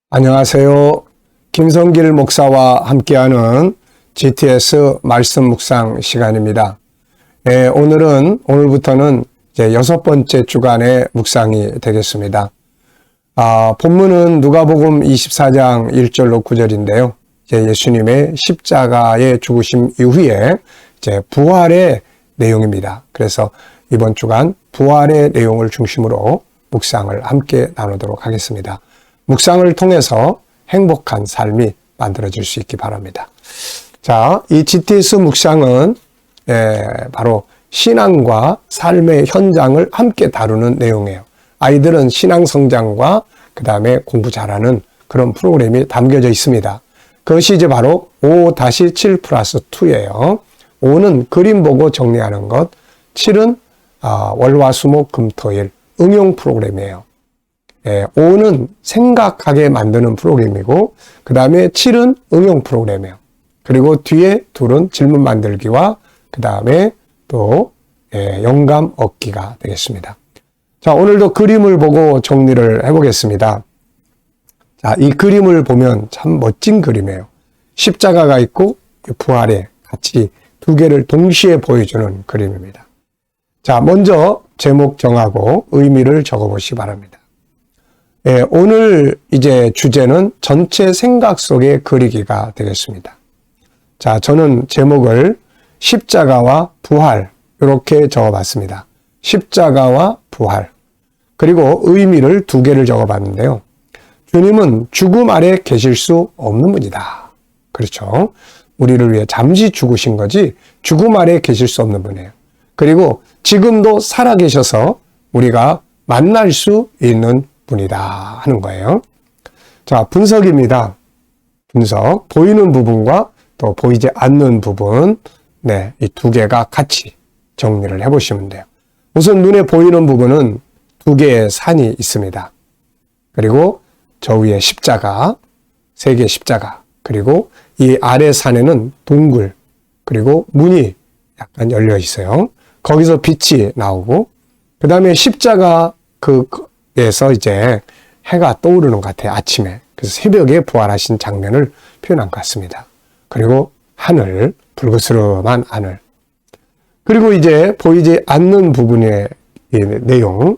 안녕하세요. 김성길 목사와 함께하는 GTS 말씀 묵상 시간입니다. 오늘부터는 이제 6번째 주간의 묵상이 되겠습니다. 본문은 누가복음 24장 1절로 9절인데요. 이제 예수님의 십자가의 죽으심 이후에 이제 부활의 내용입니다. 그래서 이번 주간 부활의 내용을 중심으로 묵상을 함께 나누도록 하겠습니다. 묵상을 통해서 행복한 삶이 만들어질 수 있기 바랍니다. 자, 이 GTS 묵상은 바로 신앙과 삶의 현장을 함께 다루는 내용이에요. 아이들은 신앙 성장과 그 다음에 공부 잘하는 그런 프로그램이 담겨져 있습니다. 그것이 이제 바로 5-7+2예요. 5는 그림 보고 정리하는 것, 7은 월화수목금토일 응용 프로그램이에요. 5는 생각하게 만드는 프로그램이고 그 다음에 7은 응용 프로그램이에요. 그리고 뒤에 2는 질문 만들기와 그 다음에 또 영감 얻기가 되겠습니다. 자, 오늘도 그림을 보고 정리를 해보겠습니다. 자, 이 그림을 보면 참 멋진 그림이에요. 십자가가 있고 부활에 같이 두 개를 동시에 보여주는 그림입니다. 자, 먼저 제목 정하고 의미를 적어보시기 바랍니다. 오늘 이제 주제는 전체 생각 속에 그리기가 되겠습니다. 자, 저는 제목을 십자가와 부활 이렇게 적어봤습니다. 십자가와 부활. 그리고 의미를 2개를 적어봤는데요. 주님은 죽음 아래 계실 수 없는 분이다. 그렇죠. 우리를 위해 잠시 죽으신 거지 죽음 아래 계실 수 없는 분이에요. 그리고 지금도 살아계셔서 우리가 만날 수 있는 분이다 하는 거예요. 자, 분석입니다. 분석. 보이는 부분과 또 보이지 않는 부분, 이 2개가 같이 정리를 해보시면 돼요. 우선 눈에 보이는 부분은 2개의 산이 있습니다. 그리고 저 위에 십자가, 3개의 십자가, 그리고 이 아래 산에는 동굴, 그리고 문이 약간 열려 있어요. 거기서 빛이 나오고, 그 다음에 십자가 에서 이제 해가 떠오르는 것 같아요. 아침에. 그래서 새벽에 부활하신 장면을 표현한 것 같습니다. 그리고 하늘, 붉으스름한 하늘. 그리고 이제 보이지 않는 부분의 내용.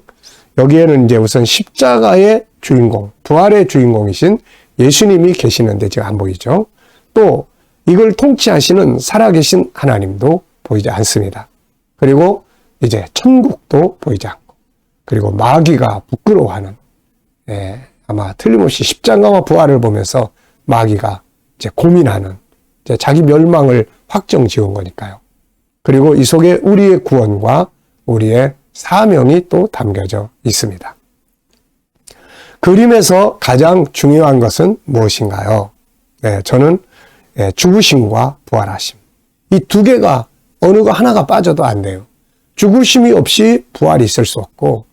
여기에는 이제 우선 십자가의 주인공, 부활의 주인공이신 예수님이 계시는데 지금 안 보이죠. 또 이걸 통치하시는 살아계신 하나님도 보이지 않습니다. 그리고 이제 천국도 보이지 않고. 그리고 마귀가 부끄러워하는, 아마 틀림없이 십자가와 부활을 보면서 마귀가 이제 고민하는, 이제 자기 멸망을 확정 지은 거니까요. 그리고 이 속에 우리의 구원과 우리의 사명이 또 담겨져 있습니다. 그림에서 가장 중요한 것은 무엇인가요? 저는 죽으심과 부활하심. 이 2개가 어느 거 하나가 빠져도 안 돼요. 죽으심이 없이 부활이 있을 수 없고,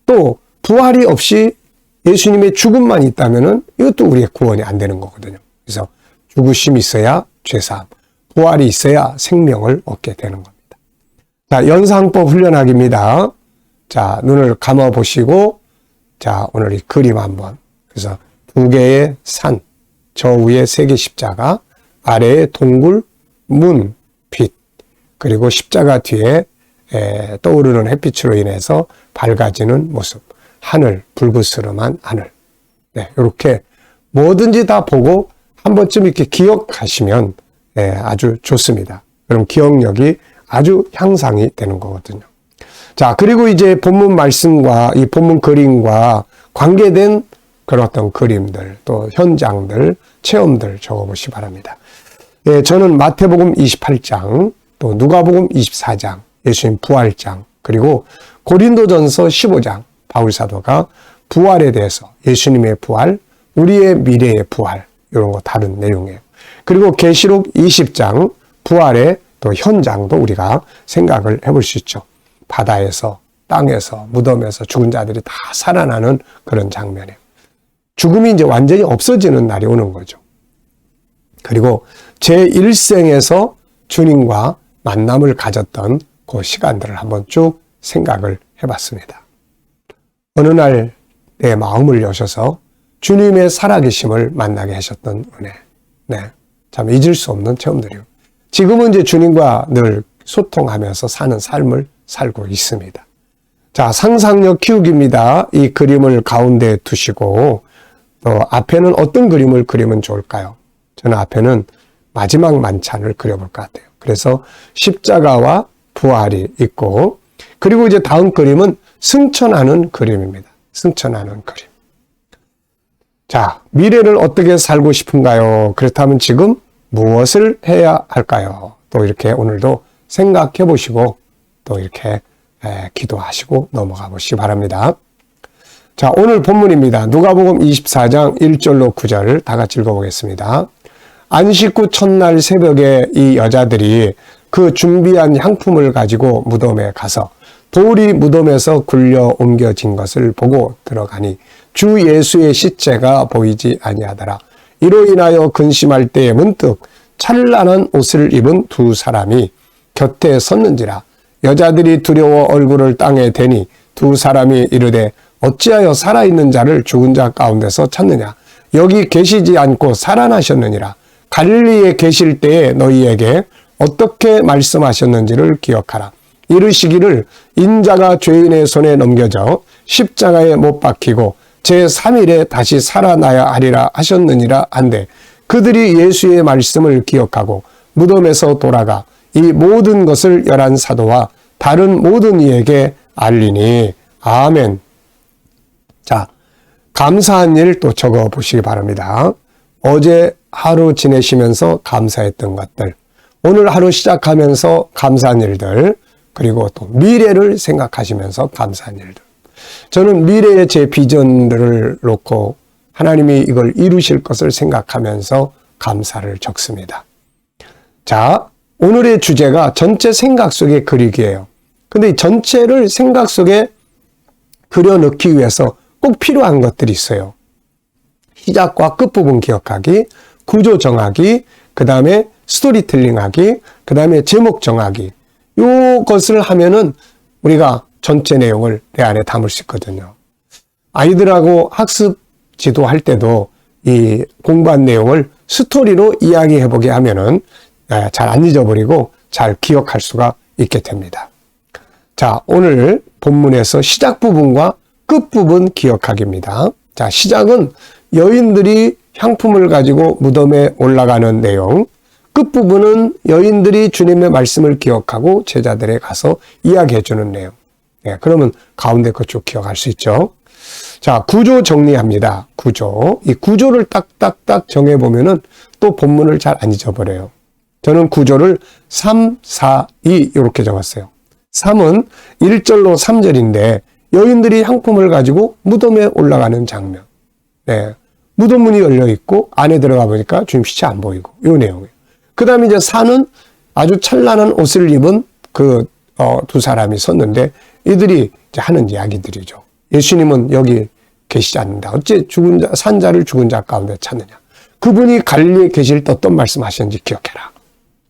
또 부활이 없이 예수님의 죽음만 있다면은 이것도 우리의 구원이 안 되는 거거든요. 그래서 죽으심이 있어야 죄사함, 부활이 있어야 생명을 얻게 되는 겁니다. 자, 연상법 훈련하기입니다. 자, 눈을 감아 보시고, 자, 오늘 이 그림 한번. 그래서 2개의 산, 저 위에 3개 십자가, 아래에 동굴, 문, 빛, 그리고 십자가 뒤에 떠오르는 햇빛으로 인해서 밝아지는 모습. 하늘, 붉으스름한 하늘. 이렇게 뭐든지 다 보고 한 번쯤 이렇게 기억하시면 아주 좋습니다. 그럼 기억력이 아주 향상이 되는 거거든요. 자, 그리고 이제 본문 말씀과 이 본문 그림과 관계된 그런 어떤 그림들, 또 현장들, 체험들 적어보시기 바랍니다. 저는 마태복음 28장, 또 누가복음 24장, 예수님 부활장, 그리고 고린도전서 15장, 바울사도가 부활에 대해서 예수님의 부활, 우리의 미래의 부활, 이런 거 다룬 내용이에요. 그리고 계시록 20장, 부활의 또 현장도 우리가 생각을 해볼 수 있죠. 바다에서, 땅에서, 무덤에서 죽은 자들이 다 살아나는 그런 장면이에요. 죽음이 이제 완전히 없어지는 날이 오는 거죠. 그리고 제1생에서 주님과 만남을 가졌던 그 시간들을 한번 쭉 생각을 해봤습니다. 어느 날 내 마음을 여셔서 주님의 살아계심을 만나게 하셨던 은혜. 네. 참 잊을 수 없는 체험들이요. 지금은 이제 주님과 늘 소통하면서 사는 삶을 살고 있습니다. 자, 상상력 키우기입니다. 이 그림을 가운데 두시고, 앞에는 어떤 그림을 그리면 좋을까요? 저는 앞에는 마지막 만찬을 그려볼 것 같아요. 그래서 십자가와 부활이 있고, 그리고 이제 다음 그림은 승천하는 그림입니다. 승천하는 그림. 자, 미래를 어떻게 살고 싶은가요? 그렇다면 지금 무엇을 해야 할까요? 또 이렇게 오늘도 생각해 보시고 또 이렇게 기도하시고 넘어가 보시기 바랍니다. 자, 오늘 본문입니다. 누가복음 24장 1절로 9절 다 같이 읽어보겠습니다. 안식 후 첫날 새벽에 이 여자들이 그 준비한 향품을 가지고 무덤에 가서 돌이 무덤에서 굴려 옮겨진 것을 보고 들어가니 주 예수의 시체가 보이지 아니하더라. 이로 인하여 근심할 때에 문득 찬란한 옷을 입은 두 사람이 곁에 섰는지라. 여자들이 두려워 얼굴을 땅에 대니 두 사람이 이르되 어찌하여 살아있는 자를 죽은 자 가운데서 찾느냐. 여기 계시지 않고 살아나셨느니라. 갈릴리에 계실 때에 너희에게 어떻게 말씀하셨는지를 기억하라. 이르시기를 인자가 죄인의 손에 넘겨져 십자가에 못 박히고 제3일에 다시 살아나야 하리라 하셨느니라 한데 그들이 예수의 말씀을 기억하고 무덤에서 돌아가 이 모든 것을 11 사도와 다른 모든 이에게 알리니. 아멘. 자, 감사한 일 또 적어 보시기 바랍니다. 어제 하루 지내시면서 감사했던 것들, 오늘 하루 시작하면서 감사한 일들, 그리고 또 미래를 생각하시면서 감사한 일들. 저는 미래의 제 비전들을 놓고 하나님이 이걸 이루실 것을 생각하면서 감사를 적습니다. 자, 오늘의 주제가 전체 생각 속에 그리기예요. 근데 이 전체를 생각 속에 그려넣기 위해서 꼭 필요한 것들이 있어요. 시작과 끝부분 기억하기, 구조 정하기, 그 다음에 스토리텔링 하기, 그 다음에 제목 정하기. 요것을 하면은 우리가 전체 내용을 내 안에 담을 수 있거든요. 아이들하고 학습 지도할 때도 이 공부한 내용을 스토리로 이야기해보게 하면은 잘 안 잊어버리고 잘 기억할 수가 있게 됩니다. 자, 오늘 본문에서 시작 부분과 끝 부분 기억하기입니다. 자, 시작은 여인들이 향품을 가지고 무덤에 올라가는 내용, 끝부분은 여인들이 주님의 말씀을 기억하고 제자들에 가서 이야기해 주는 내용. 네, 그러면 가운데 거 쭉 기억할 수 있죠. 자, 구조 정리합니다. 구조. 이 구조를 딱딱딱 정해보면은 또 본문을 잘 안 잊어버려요. 저는 구조를 3, 4, 2 이렇게 적었어요. 3은 1절로 3절인데 여인들이 향품을 가지고 무덤에 올라가는 장면. 네, 무덤 문이 열려 있고 안에 들어가 보니까 주님 시체 안 보이고 이 내용이에요. 그 다음에 이제 4는 아주 찬란한 옷을 입은 그 두 사람이 섰는데 이들이 이제 하는 이야기들이죠. 예수님은 여기 계시지 않는다. 어째 산 자를 죽은 자 가운데 찾느냐. 그분이 갈릴리에 계실 때 어떤 말씀하셨는지 기억해라.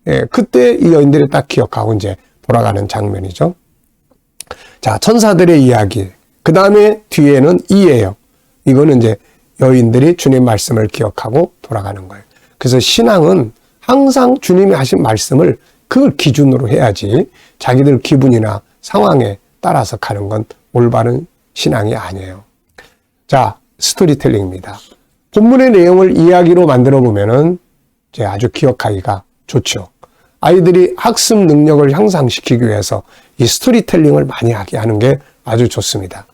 예, 그때 이 여인들이 딱 기억하고 이제 돌아가는 장면이죠. 자, 천사들의 이야기. 그 다음에 뒤에는 이예요. 이거는 이제 여인들이 주님 말씀을 기억하고 돌아가는 거예요. 그래서 신앙은 항상 주님이 하신 말씀을 그걸 기준으로 해야지 자기들 기분이나 상황에 따라서 가는 건 올바른 신앙이 아니에요. 자, 스토리텔링입니다. 본문의 내용을 이야기로 만들어 보면은 이제 아주 기억하기가 좋죠. 아이들이 학습 능력을 향상시키기 위해서 이 스토리텔링을 많이 하게 하는 게 아주 좋습니다.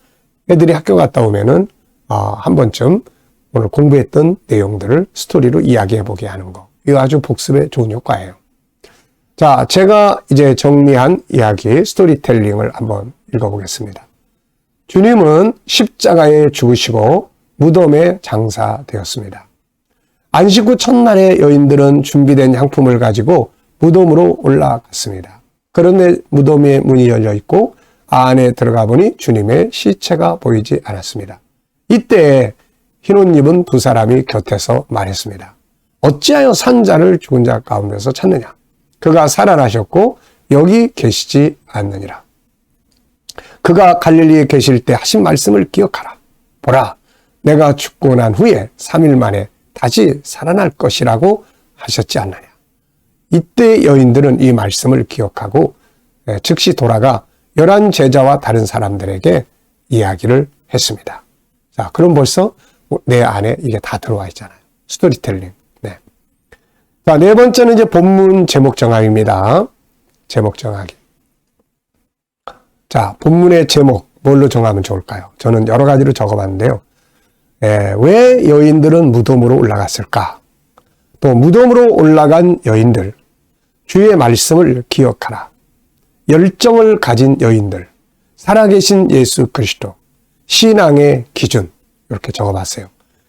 애들이 학교 갔다 오면은 한 번쯤 오늘 공부했던 내용들을 스토리로 이야기해 보게 하는 거. 이거 아주 복습에 좋은 효과예요. 자, 제가 이제 정리한 이야기 스토리텔링을 한번 읽어보겠습니다. 주님은 십자가에 죽으시고 무덤에 장사되었습니다. 안식 후 첫날에 여인들은 준비된 향품을 가지고 무덤으로 올라갔습니다. 그런데 무덤의 문이 열려 있고 안에 들어가 보니 주님의 시체가 보이지 않았습니다. 이때 흰옷 입은 두 사람이 곁에서 말했습니다. 어찌하여 산 자를 죽은 자 가운데서 찾느냐? 그가 살아나셨고 여기 계시지 않느니라. 그가 갈릴리에 계실 때 하신 말씀을 기억하라. 보라, 내가 죽고 난 후에 3일 만에 다시 살아날 것이라고 하셨지 않느냐. 이때 여인들은 이 말씀을 기억하고 즉시 돌아가 11 제자와 다른 사람들에게 이야기를 했습니다. 자, 그럼 벌써 내 안에 이게 다 들어와 있잖아요. 스토리텔링. 네. 자, 네 번째는 이제 본문 제목 정하기입니다. 제목 정하기. 자, 본문의 제목 뭘로 정하면 좋을까요? 저는 여러 가지로 적어봤는데요. 왜 여인들은 무덤으로 올라갔을까? 또 무덤으로 올라간 여인들, 주의 말씀을 기억하라. 열정을 가진 여인들, 살아계신 예수 그리스도, 신앙의 기준 이렇게 적어봤어요.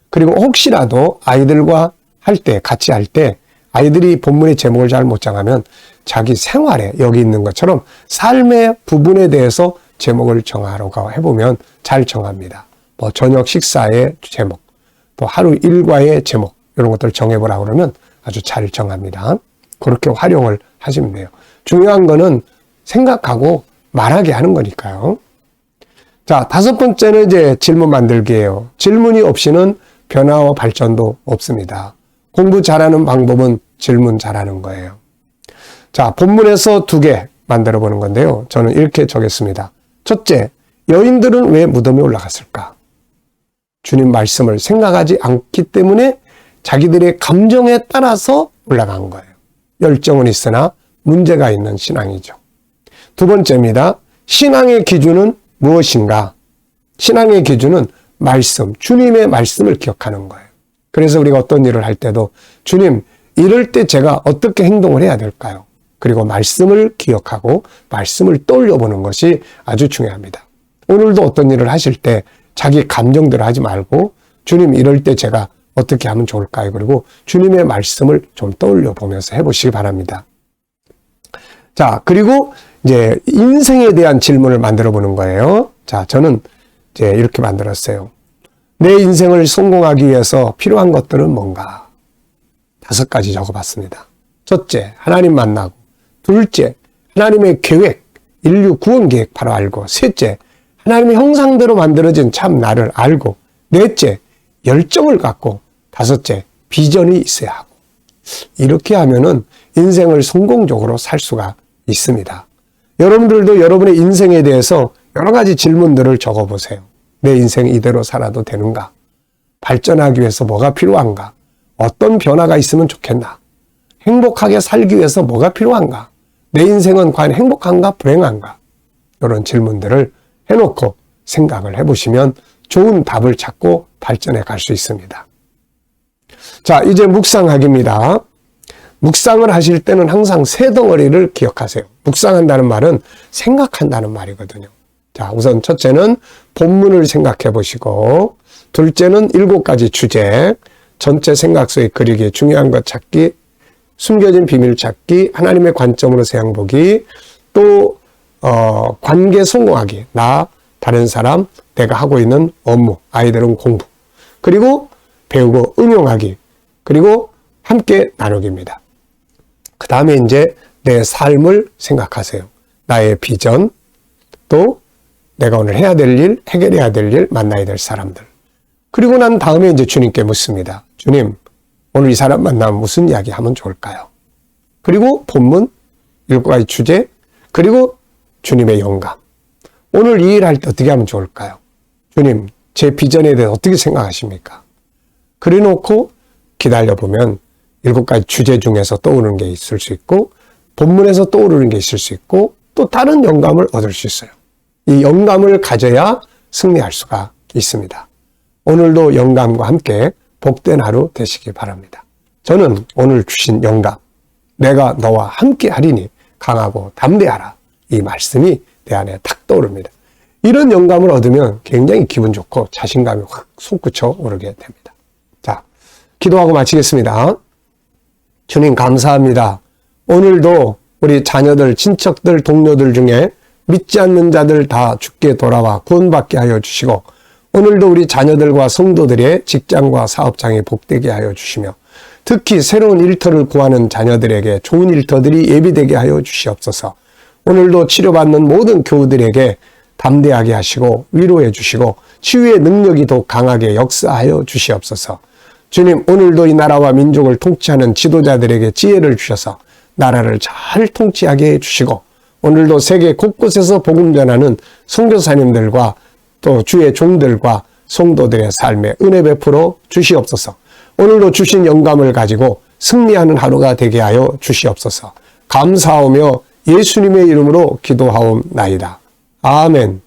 그리고 혹시라도 아이들과 할 때, 같이 할 때 아이들이 본문의 제목을 잘 못 정하면 자기 생활에 여기 있는 것처럼 삶의 부분에 대해서 제목을 정하라고 해보면 잘 정합니다. 뭐 저녁 식사의 제목, 또 하루 일과의 제목 이런 것들을 정해보라고 그러면 아주 잘 정합니다. 그렇게 활용을 하시면 돼요. 중요한 거는 생각하고 말하게 하는 거니까요. 자, 다섯 번째는 이제 질문 만들기예요. 질문이 없이는 변화와 발전도 없습니다. 공부 잘하는 방법은 질문 잘하는 거예요. 자, 본문에서 2개 만들어 보는 건데요. 저는 이렇게 적겠습니다. 첫째, 여인들은 왜 무덤에 올라갔을까? 주님 말씀을 생각하지 않기 때문에 자기들의 감정에 따라서 올라간 거예요. 열정은 있으나 문제가 있는 신앙이죠. 두 번째입니다. 신앙의 기준은 무엇인가? 신앙의 기준은 말씀, 주님의 말씀을 기억하는 거예요. 그래서 우리가 어떤 일을 할 때도 주님, 이럴 때 제가 어떻게 행동을 해야 될까요? 그리고 말씀을 기억하고 말씀을 떠올려 보는 것이 아주 중요합니다. 오늘도 어떤 일을 하실 때 자기 감정대로 하지 말고 주님, 이럴 때 제가 어떻게 하면 좋을까요? 그리고 주님의 말씀을 좀 떠올려 보면서 해보시기 바랍니다. 자, 그리고 이제 인생에 대한 질문을 만들어 보는 거예요. 자, 저는 이제 이렇게 만들었어요. 내 인생을 성공하기 위해서 필요한 것들은 뭔가? 5가지 적어봤습니다. 첫째, 하나님 만나고. 둘째, 하나님의 계획, 인류 구원 계획 바로 알고. 셋째, 하나님의 형상대로 만들어진 참 나를 알고. 넷째, 열정을 갖고. 다섯째, 비전이 있어야 하고. 이렇게 하면은 인생을 성공적으로 살 수가 있습니다. 여러분들도 여러분의 인생에 대해서 여러 가지 질문들을 적어보세요. 내 인생 이대로 살아도 되는가? 발전하기 위해서 뭐가 필요한가? 어떤 변화가 있으면 좋겠나? 행복하게 살기 위해서 뭐가 필요한가? 내 인생은 과연 행복한가? 불행한가? 이런 질문들을 해놓고 생각을 해보시면 좋은 답을 찾고 발전해 갈 수 있습니다. 자, 이제 묵상하기입니다. 묵상을 하실 때는 항상 3덩어리를 기억하세요. 묵상한다는 말은 생각한다는 말이거든요. 자, 우선 첫째는 본문을 생각해 보시고, 둘째는 7가지 주제, 전체 생각 속에 그리기, 중요한 것 찾기, 숨겨진 비밀 찾기, 하나님의 관점으로 세상 보기, 또 관계 성공하기, 나, 다른 사람, 내가 하고 있는 업무, 아이들은 공부, 그리고 배우고 응용하기, 그리고 함께 나누기입니다. 그 다음에 이제 내 삶을 생각하세요. 나의 비전, 또 내가 오늘 해야 될 일, 해결해야 될 일, 만나야 될 사람들. 그리고 난 다음에 이제 주님께 묻습니다. 주님, 오늘 이 사람 만나면 무슨 이야기 하면 좋을까요? 그리고 본문, 7가지 주제, 그리고 주님의 영감. 오늘 이 일 할 때 어떻게 하면 좋을까요? 주님, 제 비전에 대해서 어떻게 생각하십니까? 그래 놓고 기다려보면 7가지 주제 중에서 떠오르는 게 있을 수 있고, 본문에서 떠오르는 게 있을 수 있고, 또 다른 영감을 얻을 수 있어요. 이 영감을 가져야 승리할 수가 있습니다. 오늘도 영감과 함께 복된 하루 되시기 바랍니다. 저는 오늘 주신 영감, 내가 너와 함께 하리니 강하고 담대하라. 이 말씀이 내 안에 탁 떠오릅니다. 이런 영감을 얻으면 굉장히 기분 좋고 자신감이 확 솟구쳐 오르게 됩니다. 자, 기도하고 마치겠습니다. 주님 감사합니다. 오늘도 우리 자녀들, 친척들, 동료들 중에 믿지 않는 자들 다 주께 돌아와 구원받게 하여 주시고, 오늘도 우리 자녀들과 성도들의 직장과 사업장에 복되게 하여 주시며, 특히 새로운 일터를 구하는 자녀들에게 좋은 일터들이 예비되게 하여 주시옵소서. 오늘도 치료받는 모든 교우들에게 담대하게 하시고 위로해 주시고 치유의 능력이 더 강하게 역사하여 주시옵소서. 주님, 오늘도 이 나라와 민족을 통치하는 지도자들에게 지혜를 주셔서 나라를 잘 통치하게 해주시고, 오늘도 세계 곳곳에서 복음 전하는 선교사님들과 또 주의 종들과 성도들의 삶에 은혜 베풀어 주시옵소서. 오늘도 주신 영감을 가지고 승리하는 하루가 되게 하여 주시옵소서. 감사하며 예수님의 이름으로 기도하옵나이다. 아멘.